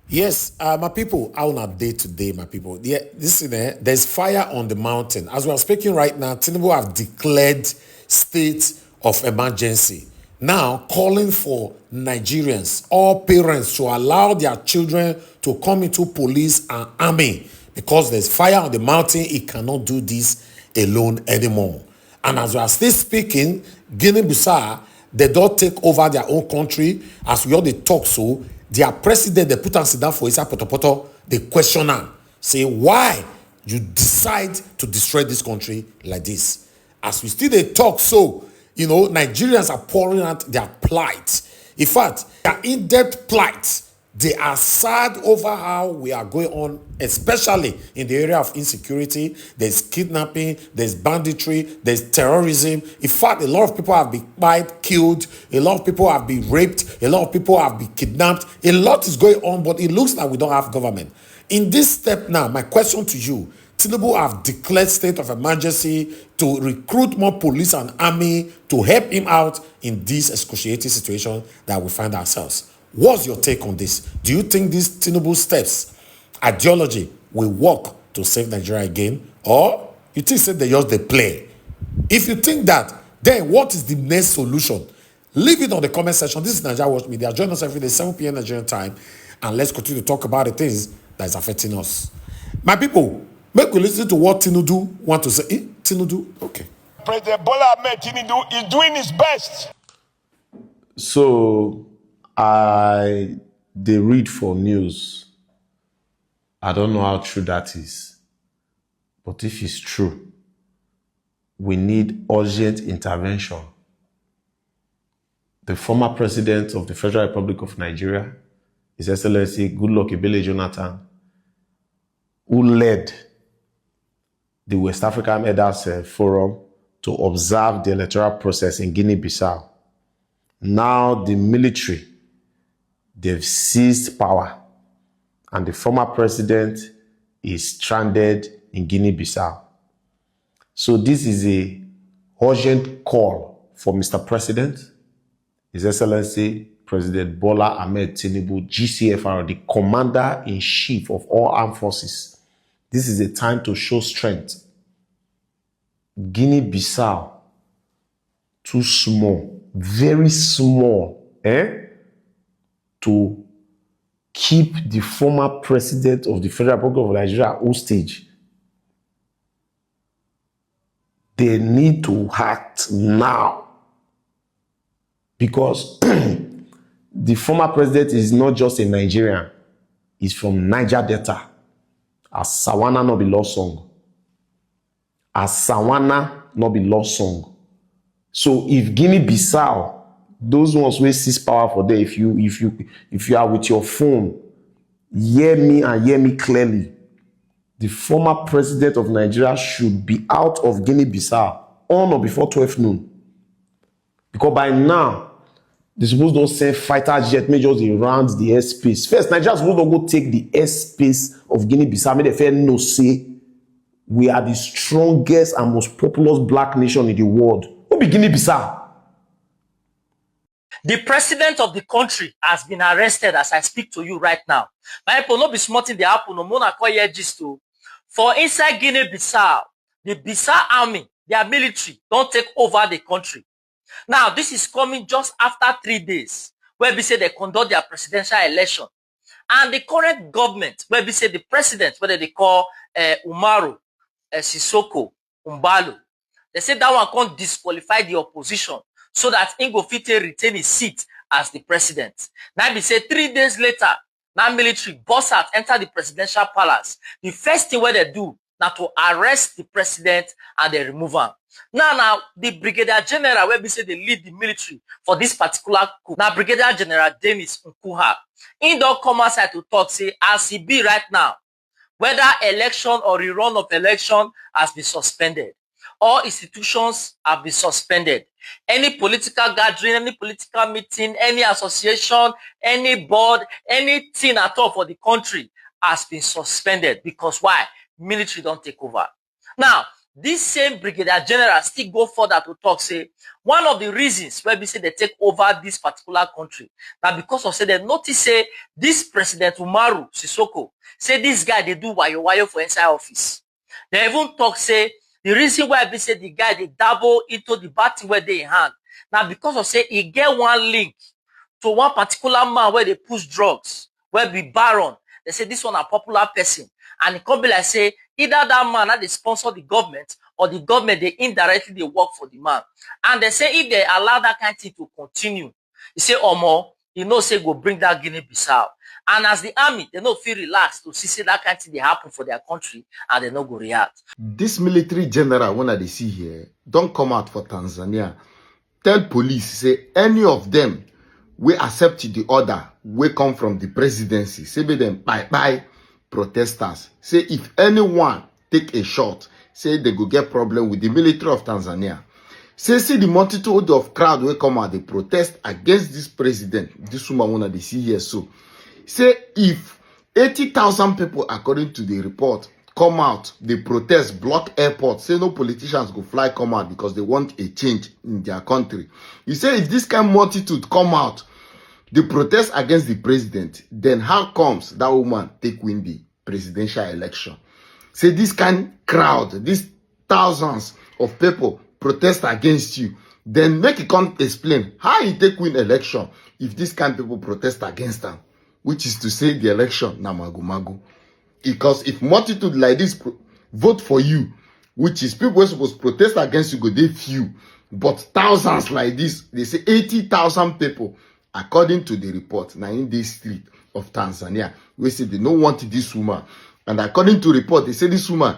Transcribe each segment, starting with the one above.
Yes, my people, I will update today, my people. Yeah, there's fire on the mountain. As we are speaking right now, Tinubu have declared state of emergency. Now, calling for Nigerians, all parents, to allow their children to come into police and army because there's fire on the mountain. It cannot do this alone anymore. And as we are still speaking, Guinea-Bissau, they don't take over their own country. As we all they talk so, their president, they put and sit down for Isa Potopoto, they question her, say why you decide to destroy this country like this. As we still they talk so, Nigerians are pouring out their plight. In fact, their in-depth plight. They are sad over how we are going on, especially in the area of insecurity. There's kidnapping, there's banditry, there's terrorism. In fact, a lot of people have been killed, a lot of people have been raped, a lot of people have been kidnapped. A lot is going on, but it looks like we don't have government. In this step now, my question to you, Tinubu have declared state of emergency to recruit more police and army to help him out in this excruciating situation that we find ourselves. What's your take on this? Do you think these Tinubu steps, ideology, will work to save Nigeria again? Or you think they just the play? If you think that, then what is the next solution? Leave it on the comment section. This is Nigeria Watch Media. Join us every day, 7 p.m. Nigerian time. And let's continue to talk about the things that is affecting us. My people, make we listen to what Tinubu want to say. Tinubu? Okay. President Bola Ahmed Tinubu is doing his best. So they read for news. I don't know how true that is. But if it's true, we need urgent intervention. The former president of the Federal Republic of Nigeria, His Excellency Goodluck Ebele Jonathan, who led the West African Elders Forum to observe the electoral process in Guinea-Bissau. Now the military, they've seized power, and the former president is stranded in Guinea-Bissau. So this is a urgent call for Mr. President, His Excellency President Bola Ahmed Tinubu, GCFR, the Commander-in-Chief of all armed forces. This is a time to show strength. Guinea-Bissau, too small, very small, to keep the former president of the Federal Republic of Nigeria hostage. They need to act now, because the former president is not just a Nigerian, he's from Niger Delta. As Sawana no be lost song. As Sawana no be lost song. So if Guinea-Bissau, those ones will seize power for them, if you are with your phone, hear me and hear me clearly. The former president of Nigeria should be out of Guinea-Bissau on or before 12 noon. Because by now, they're supposed to send fighter jet majors around the airspace. First, Nigeria is supposed to go take the airspace of Guinea-Bissau. Make the fair no say we are the strongest and most populous black nation in the world. Who be Guinea-Bissau? The president of the country has been arrested as I speak to you right now. My people no be smarting the apple no more call here just to. For inside Guinea-Bissau, the Bissau army, their military, don't take over the country. Now, this is coming just after 3 days, where we say they conduct their presidential election. And the current government, where we say the president, whether they call Umaru, Sissoko, Umbalo, they say that one can't disqualify the opposition so that Ingo Fite retain his seat as the president. Now, we say 3 days later, now military boss out, enter the presidential palace. The first thing where they do now to arrest the president and they remove him. Now, the Brigadier General, where we say they lead the military for this particular coup. Now, Brigadier General Dennis Nkuha, he don't come outside to talk, say, as he be right now, whether election or rerun of election has been suspended. All institutions have been suspended. Any political gathering, any political meeting, any association, any board, anything at all for the country has been suspended. Because why? Military don't take over. Now, this same brigadier general still go further to talk, say, one of the reasons why we say they take over this particular country, that because of say they notice say this President Umaru Sisoko, say this guy they do wayo for inside office. They even talk say the reason why we say the guy they dabble into the bad thing where they in hand. Now because of say he get one link to one particular man where they push drugs, where be baron. They say this one a popular person. And it can be like say either that man that they sponsor the government or the government they indirectly they work for the man. And they say if they allow that kind of thing to continue, you say Omo, you know say go bring that Guinea-Bissau. And as the army, they don't feel relaxed to see that kind of thing they happen for their country and they not go react. This military general, when they see here, don't come out for Tanzania. Tell police, say any of them will accept the order will come from the presidency. Say be them bye protesters. Say if anyone take a shot, say they go get problem with the military of Tanzania. Say see the multitude of crowd will come out, they protest against this president. This woman wanna they see here so. Say if 80,000 people, according to the report, come out, they protest, block airports, say no politicians go fly come out because they want a change in their country. You say if this kind of multitude come out, they protest against the president, then how comes that woman take win the presidential election? Say this kind of crowd, these thousands of people protest against you, then make it come explain how you take win election if this kind of people protest against them, which is to say the election na magu. Because if multitude like this vote for you, which is people were supposed to protest against you, go they few, but thousands like this, they say 80,000 people, according to the report, now in this street of Tanzania, we say they don't want this woman. And according to report, they say this woman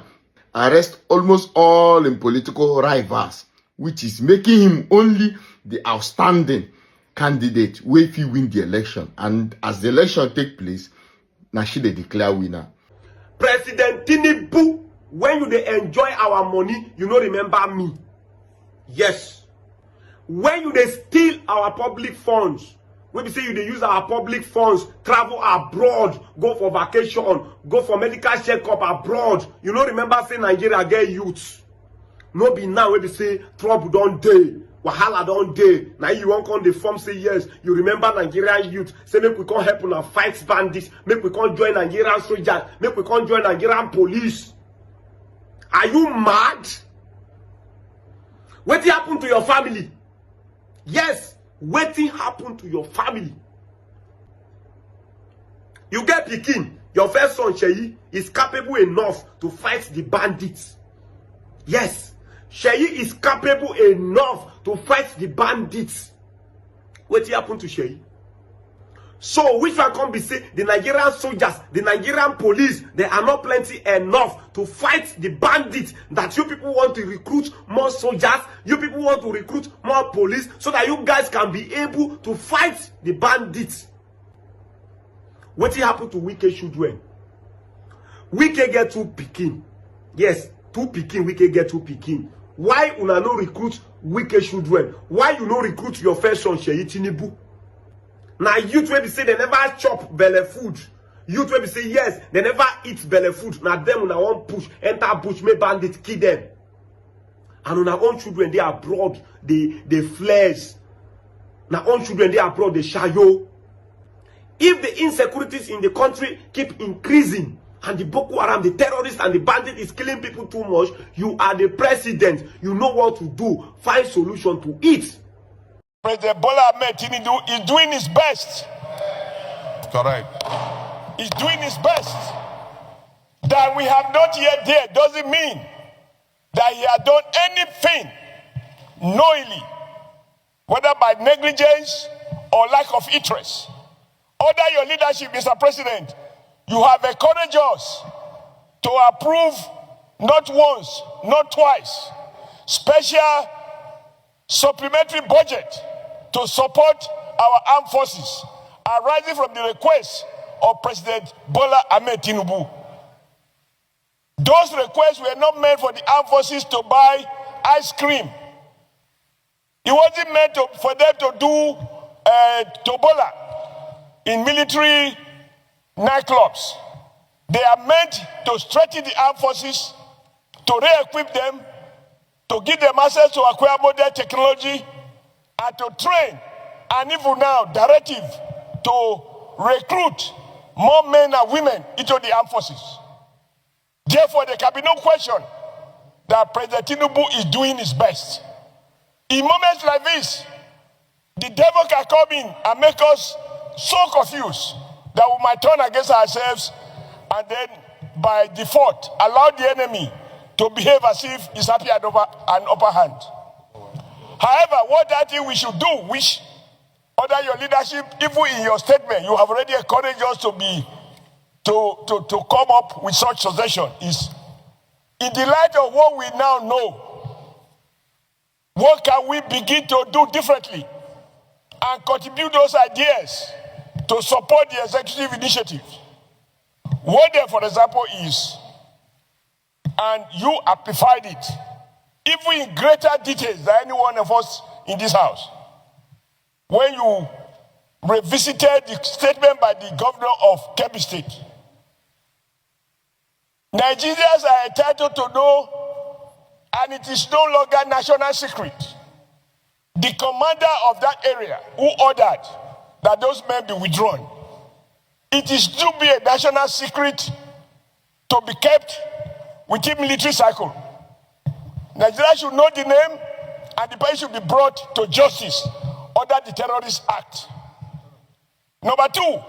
arrest almost all in political rivals, which is making him only the outstanding candidate where if he win the election. And as the election take place, now she they declare winner. President Tinubu, when you dey enjoy our money, you no remember me. Yes. When you dey steal our public funds, when we say you dey use our public funds, travel abroad, go for vacation, go for medical checkup abroad, you no remember say Nigeria get youths. No be now when we say trouble don't day, wahala don't day. Now you won't come the form say yes, you remember Nigerian youth, say make we come help una fight bandits, make we come join Nigerian soldiers, make we come join Nigerian police. Are you mad? What happened to your family? Yes, what happened to your family? You get Pikin, your first son Sheyi is capable enough to fight the bandits. Yes, Sheyi is capable enough to fight the bandits. What happened to Sheyi? So which one can be say the Nigerian soldiers, the Nigerian police, they are not plenty enough to fight the bandits, that you people want to recruit more soldiers, you people want to recruit more police so that you guys can be able to fight the bandits. What happened to Wike children? Wike get 2 Pikin. Yes, 2 Pikin, Wike get 2 Pikin. Why una no recruit Wike children? Why you no recruit your first son Sheyi Tinubu? Now youth will be say they never chop belly food. Youth will be say yes, they never eat belly food. Now them una won't push, enter bush, make bandits kill them. And on our own children, they are abroad, they flares. Now own children, they are abroad, they shayo. If the insecurities in the country keep increasing, and the Boko Haram, the terrorists and the bandit is killing people too much, you are the president. You know what to do. Find solution to it. President Bola Ahmed Tinubu is doing his best. Correct. He's doing his best. That we have not yet there doesn't mean that he has done anything knowingly, whether by negligence or lack of interest. Under your leadership, Mr. President, you have encouraged us to approve not once, not twice, special supplementary budget to support our armed forces, arising from the request of President Bola Ahmed Tinubu. Those requests were not meant for the armed forces to buy ice cream. It wasn't meant for them to do tobola in military nightclubs. They are meant to strengthen the armed forces, to re-equip them, to give them access to acquire modern technology, and to train, and even now, directive to recruit more men and women into the armed forces. Therefore, there can be no question that President Tinubu is doing his best. In moments like this, the devil can come in and make us so confused that we might turn against ourselves and then, by default, allow the enemy to behave as if he's happy at an upper hand. However, what I think we should do, which under your leadership, even in your statement, you have already encouraged us to come up with such suggestion, is in the light of what we now know, what can we begin to do differently and contribute those ideas to support the executive initiative? What there, for example, is, and you amplified it, even in greater details than any one of us in this house, when you revisited the statement by the governor of Kebbi State. Nigerians are entitled to know, and it is no longer national secret. The commander of that area who ordered that those men be withdrawn, it is to be a national secret to be kept within military cycle. Nigeria should know the name, and the person should be brought to justice under the Terrorist Act. Number two,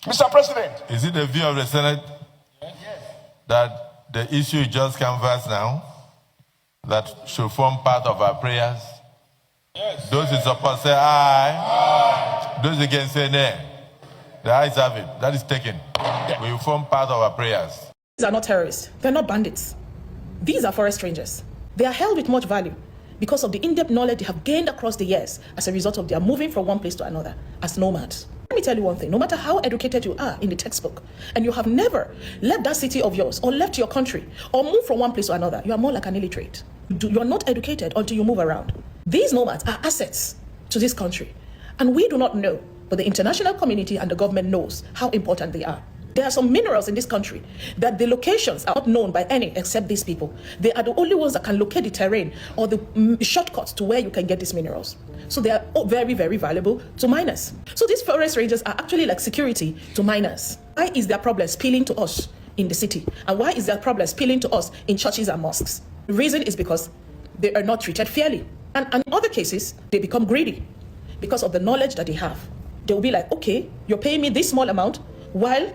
Mr. President. Is it the view of the Senate that the issue is just canvassed now, that should form part of our prayers? Yes. Those in support say aye. Aye. Those against say nay. The ayes have it. That is taken. Yeah. We will form part of our prayers. These are not terrorists. They're not bandits. These are forest rangers. They are held with much value because of the in-depth knowledge they have gained across the years as a result of their moving from one place to another as nomads. Let me tell you one thing, no matter how educated you are in the textbook, and you have never left that city of yours or left your country or moved from one place to another, you are more like an illiterate. You are not educated until you move around. These nomads are assets to this country, and we do not know, but the international community and the government knows how important they are. There are some minerals in this country that the locations are not known by any except these people. They are the only ones that can locate the terrain or the shortcuts to where you can get these minerals. So they are very, very valuable to miners. So these forest rangers are actually like security to miners. Why is their problem spilling to us in the city? And why is their problem spilling to us in churches and mosques? The reason is because they are not treated fairly. And in other cases, they become greedy because of the knowledge that they have. They will be like, okay, you're paying me this small amount while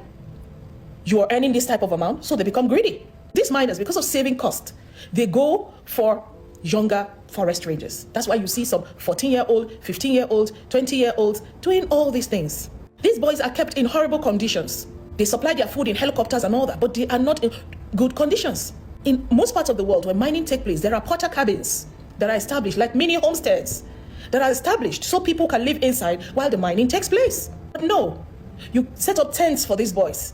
you are earning this type of amount, so they become greedy. These miners, because of saving cost, they go for younger forest rangers. That's why you see some 14-year-old, 15-year-olds, 20-year-olds doing all these things. These boys are kept in horrible conditions. They supply their food in helicopters and all that, but they are not in good conditions. In most parts of the world, where mining takes place, there are porter cabins that are established, like mini homesteads, that are established so people can live inside while the mining takes place. But no, you set up tents for these boys.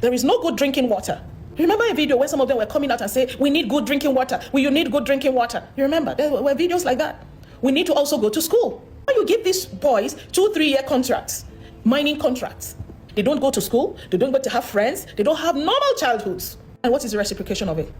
There is no good drinking water. Remember a video where some of them were coming out and say, we need good drinking water. You need good drinking water. You remember? There were videos like that. We need to also go to school. When you give these boys 2-3-year contracts, mining contracts, they don't go to school, they don't get to have friends, they don't have normal childhoods. And what is the reciprocation of it?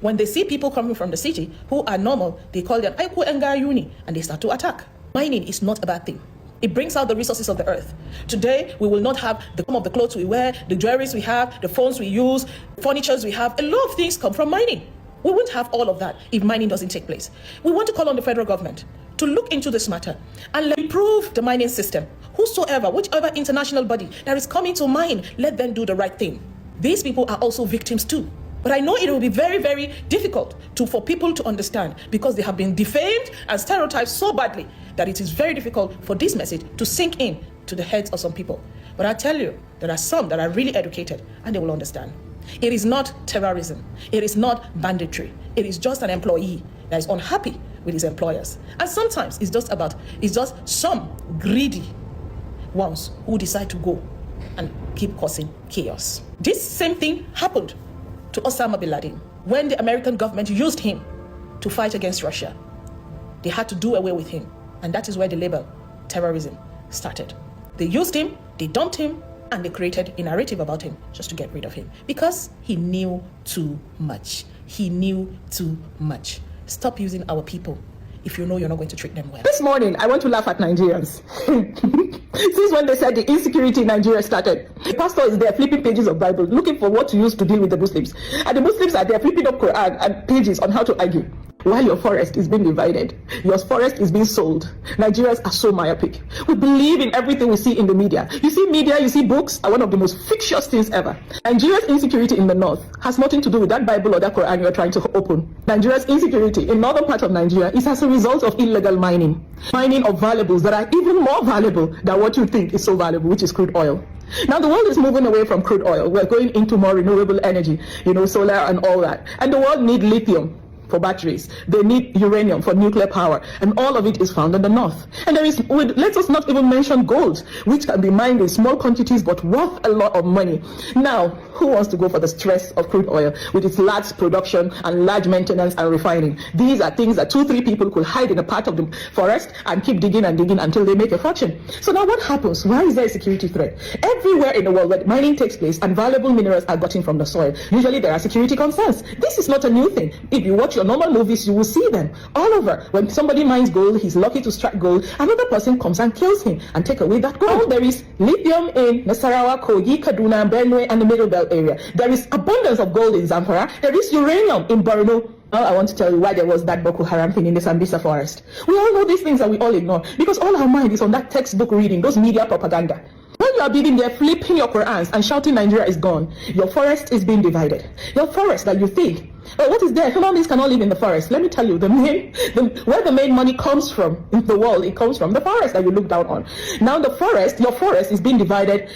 When they see people coming from the city who are normal, they call them Aiku Enga Uni and they start to attack. Mining is not a bad thing. It brings out the resources of the earth. Today, we will not have some of the clothes we wear, the jewelries we have, the phones we use, furnitures we have. A lot of things come from mining. We won't have all of that if mining doesn't take place. We want to call on the federal government to look into this matter and improve the mining system. Whosoever, whichever international body that is coming to mine, let them do the right thing. These people are also victims too. But I know it will be very, very difficult for people to understand because they have been defamed and stereotyped so badly that it is very difficult for this message to sink in to the heads of some people. But I tell you, there are some that are really educated and they will understand. It is not terrorism. It is not banditry. It is just an employee that is unhappy with his employers. And sometimes it's just some greedy ones who decide to go and keep causing chaos. This same thing happened to Osama bin Laden when the American government used him to fight against Russia. They had to do away with him, and that is where the label terrorism started. They used him, they dumped him, and they created a narrative about him just to get rid of him because he knew too much. He knew too much. stop using our people if you know you're not going to treat them well. This morning, I want to laugh at Nigerians. Since when they said the insecurity in Nigeria started, the pastor is there flipping pages of Bible, looking for what to use to deal with the Muslims. And the Muslims are there flipping up Quran and pages on how to argue. While your forest is being divided, your forest is being sold. Nigerians are so myopic. We believe in everything we see in the media. You see media, you see books are one of the most fictitious things ever. Nigeria's insecurity in the north has nothing to do with that Bible or that Quran you're trying to open. Nigeria's insecurity in northern part of Nigeria is as a result of illegal mining. Mining of valuables that are even more valuable than what you think is so valuable, which is crude oil. Now the world is moving away from crude oil. We're going into more renewable energy, solar and all that. And the world needs lithium for batteries. They need uranium for nuclear power, and all of it is found in the north. And let us not even mention gold, which can be mined in small quantities but worth a lot of money. Now, who wants to go for the stress of crude oil with its large production and large maintenance and refining? These are things that 2-3 people could hide in a part of the forest and keep digging and digging until they make a fortune. So now what happens? Why is there a security threat? Everywhere in the world where mining takes place and valuable minerals are gotten from the soil, usually there are security concerns. This is not a new thing. If you watch your normal movies, you will see them all over. When somebody mines gold, he's lucky to strike gold, another person comes and kills him and take away that gold. There is lithium in Nasarawa, Kogi, Kaduna, Benue, and the Middle Belt area. There is abundance of gold in Zamfara. There is uranium in Borno. Now I want to tell you why there was that Boko Haram thing in the Sambisa forest. We all know these things and we all ignore because all our mind is on that textbook reading, those media propaganda. When you are being there flipping your Qurans and shouting Nigeria is gone, your forest is being divided. Your forest that you think, oh, what is there? Human beings cannot live in the forest. Let me tell you, where the main money comes from in the world, it comes from the forest that you look down on. Now the forest, your forest is being divided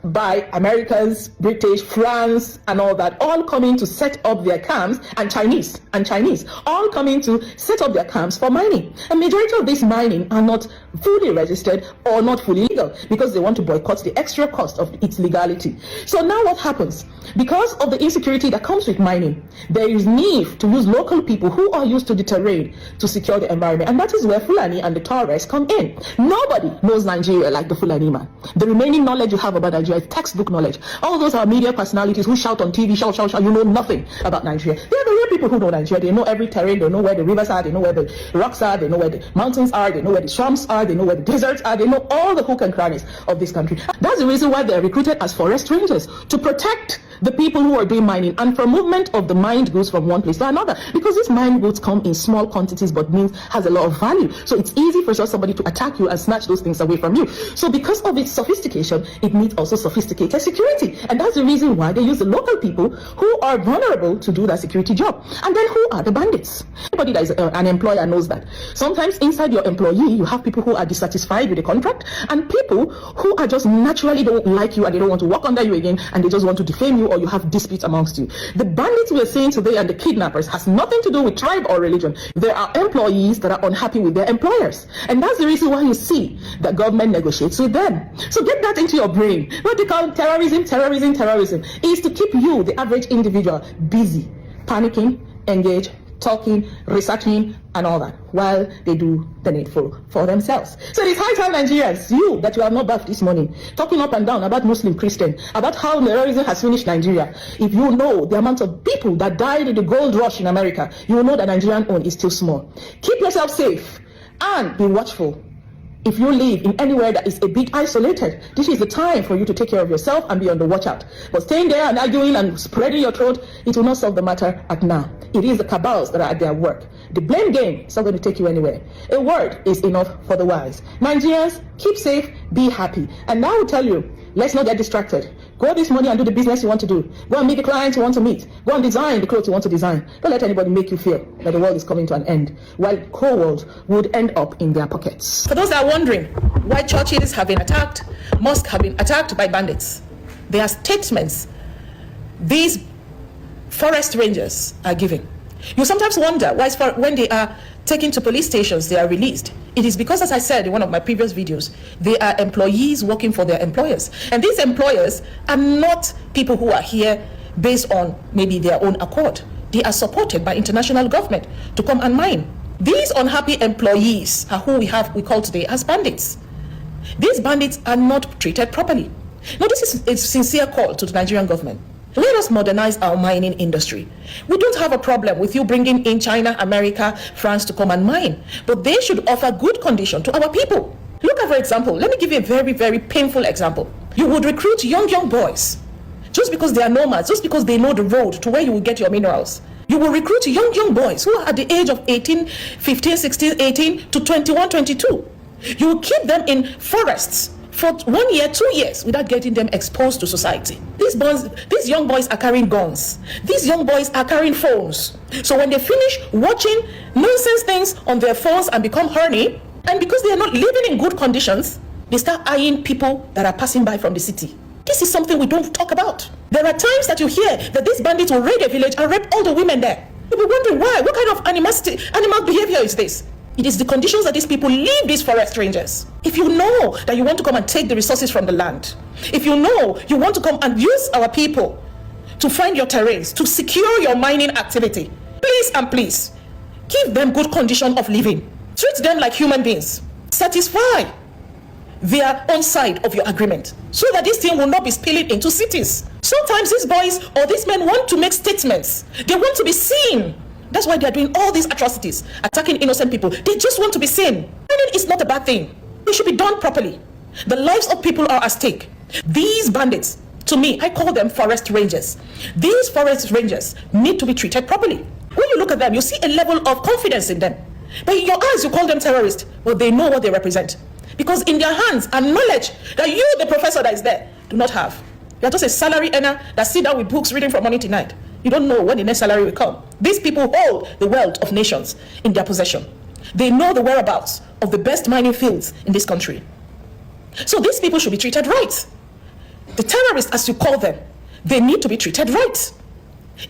by Americans, British, France, and all that, all coming to set up their camps, and Chinese, all coming to set up their camps for mining. A majority of this mining are not fully registered or not fully legal because they want to boycott the extra cost of its legality. So now what happens? Because of the insecurity that comes with mining, there is need to use local people who are used to the terrain to secure the environment, and that is where Fulani and the tourists come in. Nobody knows Nigeria like the Fulani man. The remaining knowledge you have about Nigeria is textbook knowledge. All those are media personalities who shout on TV, shout, you know nothing about Nigeria. They are the real people who know Nigeria. They know every terrain, they know where the rivers are, they know where the rocks are, they know where the mountains are, they know where the swamps are, they know where the deserts are, they know all the hook and crannies of this country. That's the reason why they are recruited as forest rangers, to protect the people who are doing mining and for movement of the mined goods from one place to another, because these mined goods come in small quantities but has a lot of value, so it's easy for somebody to attack you and snatch those things away from you. So because of its sophistication, it needs also sophisticated security, and that's the reason why they use the local people who are vulnerable to do that security job. And then who are the bandits? Anybody that is an employer knows that sometimes inside your employee you have people who are dissatisfied with the contract and people who are just naturally don't like you and they don't want to work under you again and they just want to defame you, or you have disputes amongst you. The bandits we're seeing today and the kidnappers has nothing to do with tribe or religion. There are employees that are unhappy with their employers, and that's the reason why you see that government negotiates with them. So get that into your brain. What they call terrorism is to keep you, the average individual, busy, panicking, engaged, talking, researching, and all that, while they do the needful for themselves. So it is high time, Nigerians, you that you have not bathed this morning, talking up and down about Muslim, Christian, about how terrorism has finished Nigeria. If you know the amount of people that died in the gold rush in America, you will know that Nigerian own is still small. Keep yourself safe and be watchful. If you live in anywhere that is a bit isolated, this is the time for you to take care of yourself and be on the watch out. But staying there and arguing and spreading your throat, it will not solve the matter at now. It is the cabals that are at their work. The blame game is not going to take you anywhere. A word is enough for the wise. Nigerians, keep safe, be happy. And now I will tell you, let's not get distracted. Go this morning and do the business you want to do. Go and meet the clients you want to meet. Go and design the clothes you want to design. Don't let anybody make you feel that the world is coming to an end, while the whole world would end up in their pockets. For those that are wondering why churches have been attacked, mosques have been attacked by bandits, there are statements these forest rangers are giving. You sometimes wonder why when they are taken to police stations, they are released. It is because, as I said in one of my previous videos, they are employees working for their employers. And these employers are not people who are here based on maybe their own accord. They are supported by international government to come and mine. These unhappy employees are who we call today as bandits. These bandits are not treated properly. Now, this is a sincere call to the Nigerian government. Let us modernize our mining industry. We don't have a problem with you bringing in China, America, France to come and mine, but they should offer good condition to our people. Look at, for example, let me give you a very, very painful example. You would recruit young boys just because they are nomads, just because they know the road to where you will get your minerals. You will recruit young boys who are at the age of 18, 15, 16, 18 to 21, 22. You will keep them in forests for 1 year, 2 years without getting them exposed to society. These young boys are carrying guns. These young boys are carrying phones. So when they finish watching nonsense things on their phones and become horny, and because they are not living in good conditions, they start eyeing people that are passing by from the city. This is something we don't talk about. There are times that you hear that these bandits will raid a village and rape all the women there. You'll be wondering why. What kind of animal behavior is this? It is the conditions that these people leave these forest rangers. If you know that you want to come and take the resources from the land, if you know you want to come and use our people to find your terrains, to secure your mining activity, please and please, give them good condition of living. Treat them like human beings. Satisfy their own side of your agreement so that this thing will not be spilling into cities. Sometimes these boys or these men want to make statements. They want to be seen. That's why they're doing all these atrocities, attacking innocent people. They just want to be seen. Mining is not a bad thing. It should be done properly. The lives of people are at stake. These bandits, to me, I call them forest rangers. These forest rangers need to be treated properly. When you look at them, you see a level of confidence in them. But in your eyes, you call them terrorists. Well, they know what they represent. Because in their hands are knowledge that you, the professor that is there, do not have. You're just a salary earner that sit down with books reading from morning to night. You don't know when the next salary will come. These people hold the wealth of nations in their possession. They know the whereabouts of the best mining fields in this country. So these people should be treated right. The terrorists, as you call them, they need to be treated right.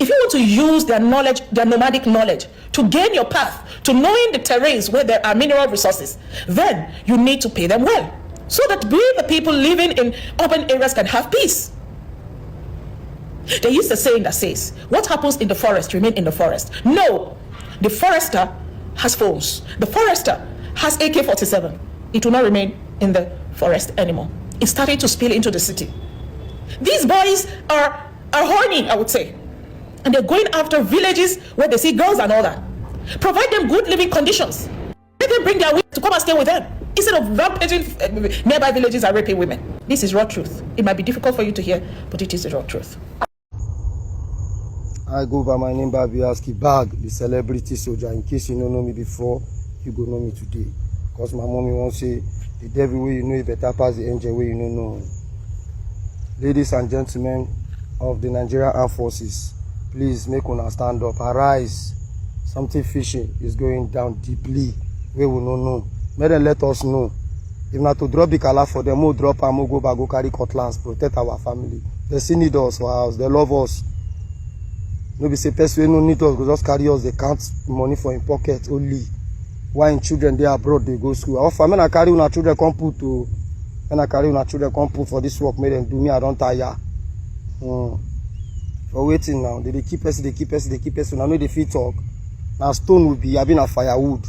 If you want to use their knowledge, their nomadic knowledge, to gain your path to knowing the terrains where there are mineral resources, then you need to pay them well, so that we, the people living in urban areas, can have peace. There is a saying that says, what happens in the forest remain in the forest. No, the forester has phones. The forester has AK-47. It will not remain in the forest anymore. It's starting to spill into the city. These boys are horny, I would say. And they're going after villages where they see girls and all that. Provide them good living conditions. Let them bring their women to come and stay with them, instead of rampaging nearby villages and raping women. This is raw truth. It might be difficult for you to hear, but it is the raw truth. I go by my name Babiaski Bag, the celebrity soldier. In case you don't know me before, you go know me today. Because my mommy won't say, the devil way you know it better pass the angel way you don't know. Ladies and gentlemen of the Nigerian Armed Forces, please make una stand up, arise. Something fishy is going down deeply. We will not know. May them let us know. If not to drop the color for them, we'll drop and we'll go back, go carry cutlass, protect our family. They still need us for our house. They love us. Nobody say person no need us, go just carry us. They count money for in pocket only. Why in children they abroad they go school? Our family I carry una children come put to. When I carry una children come put for this work, make them do me. I don't tire. For waiting now, they keep us. I know they fit talk. Now stone will be. I been a firewood.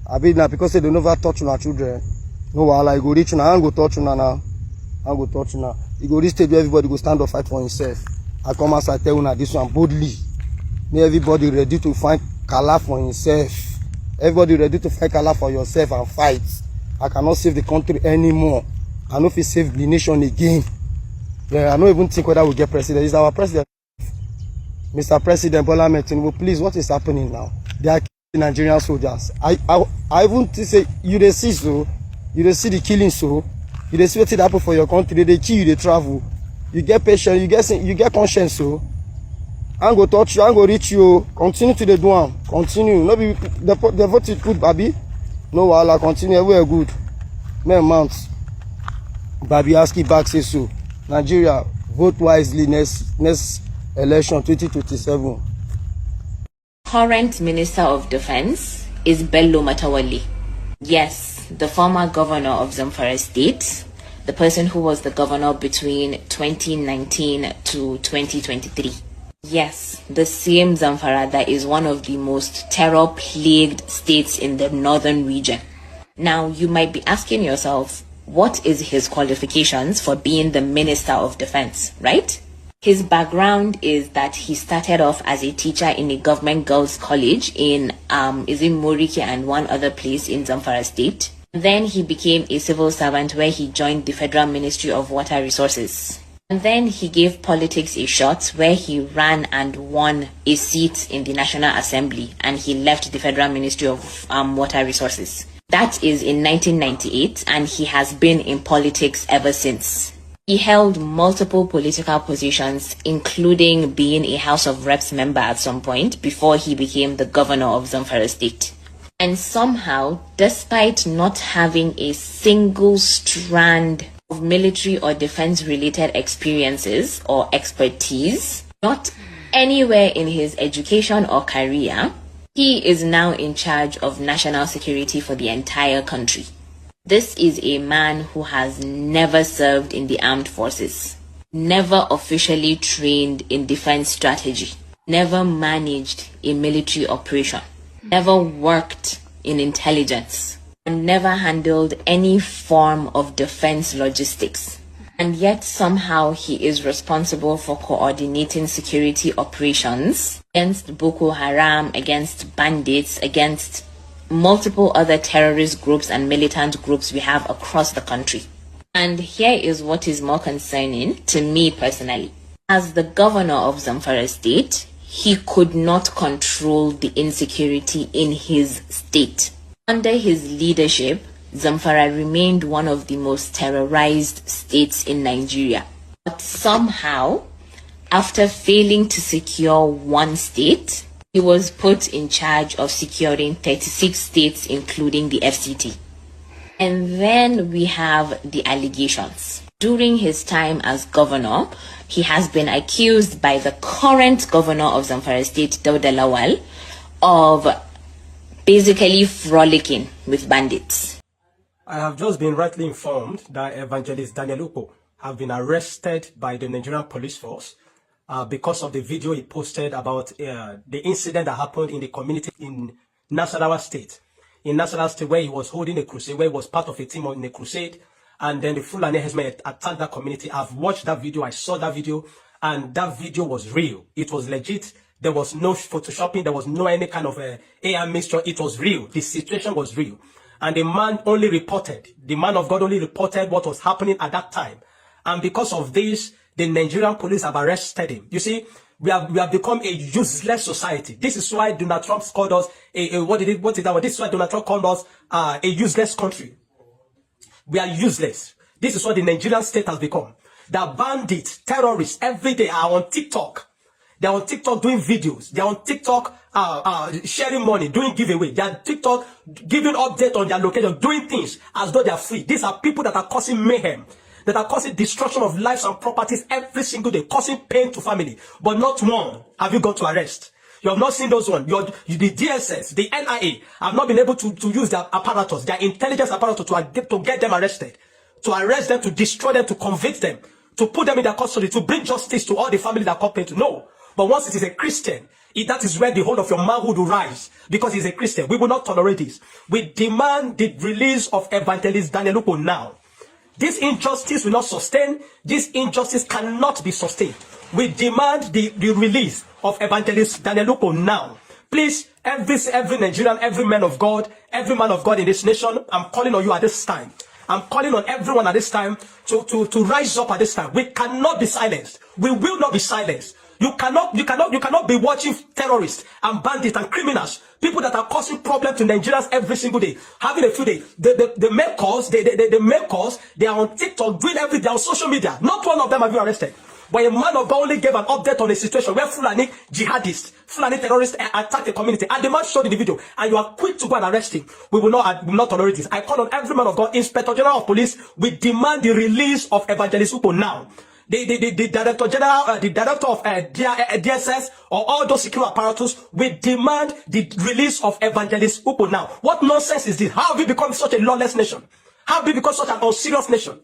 I been now because they never touch una children. No while I go reach una, I go touch una now. I go touch una. You go reach stage where everybody go stand up fight for himself. I come as I tell una this one boldly. May everybody ready to fight color for himself. Everybody ready to fight color for yourself and fight. I cannot save the country anymore. I know if we save the nation again. Yeah, I don't even think whether we get president. It's our president. Mr. President Bola Ahmed Tinubu, please, what is happening now? They are killing Nigerian soldiers. I even say you see so, you see the killing so, you see what happen for your country. They kill you, they travel. You get patience, you get conscience so. I'm go touch you, I'm go reach you. Continue to the do one. Continue. No be the vote is good, baby. No wahala, continue. We are good. Men mounts. Baby Aski back say so. Nigeria, vote wisely next election 2027. Current Minister of Defense is Bello Matawalli. Yes, the former governor of Zamfara State, the person who was the governor between 2019 to 2023. Yes, the same Zamfara that is one of the most terror-plagued states in the northern region. Now, you might be asking yourself, what is his qualifications for being the Minister of Defense, right? His background is that he started off as a teacher in a government girls' college in Morike and one other place in Zamfara State. Then he became a civil servant where he joined the Federal Ministry of Water Resources. And then he gave politics a shot where he ran and won a seat in the National Assembly, and he left the Federal Ministry of Water Resources. That is in 1998, and he has been in politics ever since. He held multiple political positions, including being a House of Reps member at some point before he became the governor of Zamfara State. And somehow, despite not having a single strand of military or defense-related experiences or expertise, not anywhere in his education or career, he is now in charge of national security for the entire country. This is a man who has never served in the armed forces, never officially trained in defense strategy, never managed a military operation, never worked in intelligence, and never handled any form of defense logistics. And yet somehow he is responsible for coordinating security operations against Boko Haram, against bandits, against multiple other terrorist groups and militant groups we have across the country. And here is what is more concerning to me personally. As the governor of Zamfara State, he could not control the insecurity in his state. Under his leadership, Zamfara remained one of the most terrorized states in Nigeria. But somehow, after failing to secure one state, he was put in charge of securing 36 states, including the FCT. And then we have the allegations. During his time as governor, he has been accused by the current governor of Zamfara State, Dauda Lawal, of basically frolicking with bandits. I have just been rightly informed that Evangelist Daniel Ukpo have been arrested by the Nigerian police force because of the video he posted about the incident that happened in the community in Nasarawa State. In Nasarawa State, where he was holding a crusade, where he was part of a team in a crusade, and then the Fulani herdsmen attacked that community. I've watched that video, I saw that video, and that video was real. It was legit. There was no photoshopping, there was no any kind of AI mixture. It was real. The situation was real. And the man of God only reported what was happening at that time. And because of this, the Nigerian police have arrested him. You see, we have become a useless society. This is why Donald Trump called us this is why Donald Trump called us a useless country. We are useless. This is what the Nigerian state has become. The bandits, terrorists, every day are on TikTok. They're on TikTok doing videos. They're on TikTok sharing money, doing giveaway. They're on TikTok giving updates on their location, doing things as though they're free. These are people that are causing mayhem, that are causing destruction of lives and properties every single day, causing pain to family. But not one have you got to arrest. You have not seen those ones. The DSS, the NIA have not been able to use their apparatus, their intelligence apparatus to get them arrested, to arrest them, to destroy them, to convict them, to put them in their custody, to bring justice to all the family that come to know. But once it is a Christian, that is where the whole of your manhood will rise, because he's a Christian. We will not tolerate this. We demand the release of Evangelist Daniel Ukpo now. This injustice will not sustain. This injustice cannot be sustained. We demand the release of Evangelist Daniel Ukpo now. Please, every Nigerian, every man of God in this nation, I'm calling on you at this time. I'm calling on everyone at this time to rise up at this time. We cannot be silenced. We will not be silenced. You cannot be watching terrorists and bandits and criminals, people that are causing problems to Nigerians every single day, having a few days. The makers, they are on TikTok doing everything on social media. Not one of them have been arrested. But a man of God only gave an update on a situation where Fulani jihadists, Fulani terrorists attacked the community. And the man showed in the video, and you are quick to go and arrest him. We will not tolerate this. I call on every man of God, Inspector General of Police, we demand the release of Evangelist Ukpo now. The Director General, the Director of DSS, or all those secure apparatus, we demand the release of Evangelist Ukpo now. What nonsense is this? How have we become such a lawless nation? How have we become such an unserious nation?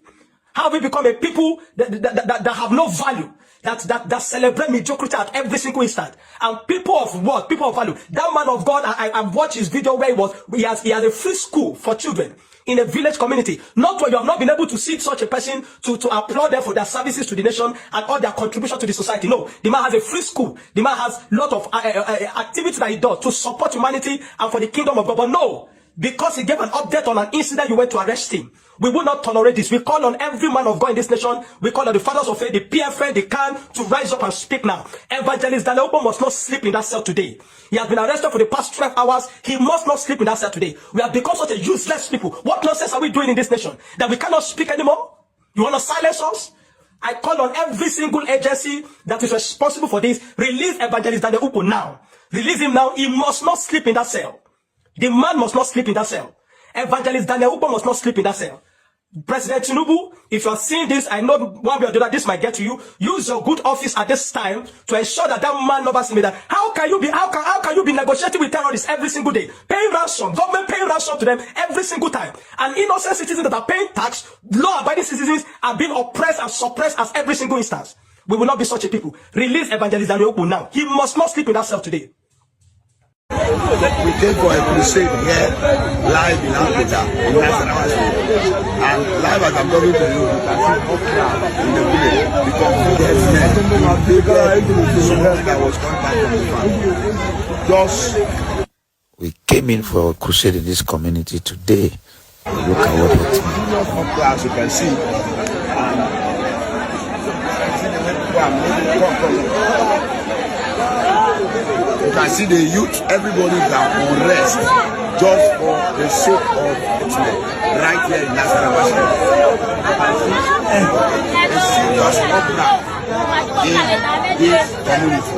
How have we become a people that have no value, that celebrate mediocrity at every single instant? And people of what? People of value. That man of God, I've watched his video where he has a free school for children. in a village community, not where you have not been able to see such a person to applaud them for their services to the nation and all their contribution to the society. No, the man has a free school. The man has a lot of activities that he does to support humanity and for the kingdom of God. But no, because he gave an update on an incident, you went to arrest him. We will not tolerate this. We call on every man of God in this nation. We call on the fathers of faith, the PFN, the CAN, to rise up and speak now. Evangelist Daniel must not sleep in that cell today. He has been arrested for the past 12 hours. He must not sleep in that cell today. We have become such a useless people. What nonsense are we doing in this nation? That we cannot speak anymore? You want to silence us? I call on every single agency that is responsible for this. Release Evangelist Daniel now. Release him now. He must not sleep in that cell. The man must not sleep in that cell. Evangelist Daniel must not sleep in that cell. President Tinubu, if you are seeing this, I know one way or the other this might get to you. Use your good office at this time to ensure that that man never see me. That how can you be negotiating with terrorists every single day, paying ransom, government paying ransom to them every single time, and innocent citizens that are paying tax, law-abiding citizens are being oppressed and suppressed at every single instance. We will not be such a people. Release Evangelist Daniel now. He must not sleep in that cell today. We came for a crusade here, live in Africa, in Nasarawa State. And live as I'm talking to you, you can see crowd in the village. The confidence men invaded someone that was coming back from the farm. We came in for a crusade in this community today. Look at what it is. As you can see, you can see the youth, everybody is on rest just for the sake of it right here in Nasarawa State. A serious uproar in this community.